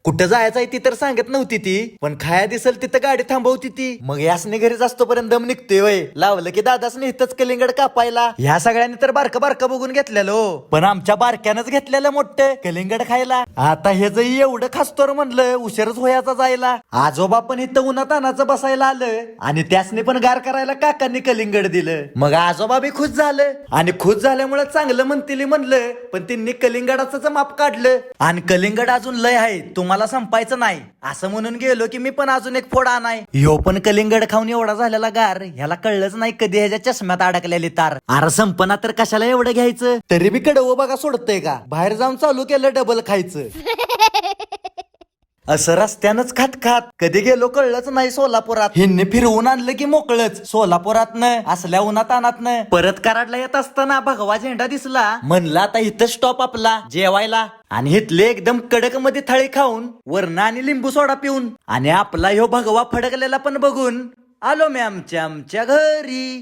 कुठं जायचंय ती तर सांगत नव्हती ती, पण खाया दिसल तिथं गाडी थांबवती ती. मग यासने घरी जास्तोपर्यंत दम निघतोय वय. लावलं की दादासने इथंच कलिंगड कापायला. ह्या सगळ्यांनी तर बारकं बारकं बघून घेतलेलं हो. पण आमच्या बारक्यानंच घेतलेलं मोठं कलिंगड खायला. आता हे जर एवढं खासतोर म्हणलं उशीरच होयाचा जायला. आजोबा पण इथं उन्हात तानाचं बसायला आलं आणि त्यासने पण गार करायला काकांनी कलिंगड दिलं. मग आजोबा बी खुश झालं आणि खुश झाल्यामुळे चांगलं म्हणतील म्हणलं, पण त्यांनी कलिंगडाचं माप काढलं. आणि कलिंगड अजून लय आहे, तुम्हाला संपायचं नाही असं म्हणून गेलो की मी पण अजून एक फोड आणाय. ह्यो पण कलिंगड खाऊन एवढा झालेला गार, ह्याला कळलंच नाही कधी ह्याच्या चष्म्यात अडकलेली तार. अरे संपना तर कशाला एवढं घ्यायचं. तरी बी कडवं बघा सोडतंय का, बाहेर जाऊन चालू केलं डबल खायचं. असं रस्त्यानंच खात खात कधी गेलो कळलंच नाही सोलापुरात. हिंनी फिरवून आणलं की मोकळच सोलापुरातनं असल्या उन्हात अनातनं. परत कराडला येत असताना भगवा झेंडा दिसला, म्हणलं आता इथं स्टॉप आपला जेवायला. आणि इथले एकदम कडक मध्ये थाळी खाऊन वरण आणि लिंबू सोडा पिऊन आणि आपला ह्यो भगवा फडकलेला पण बघून आलो मी आमच्या घरी.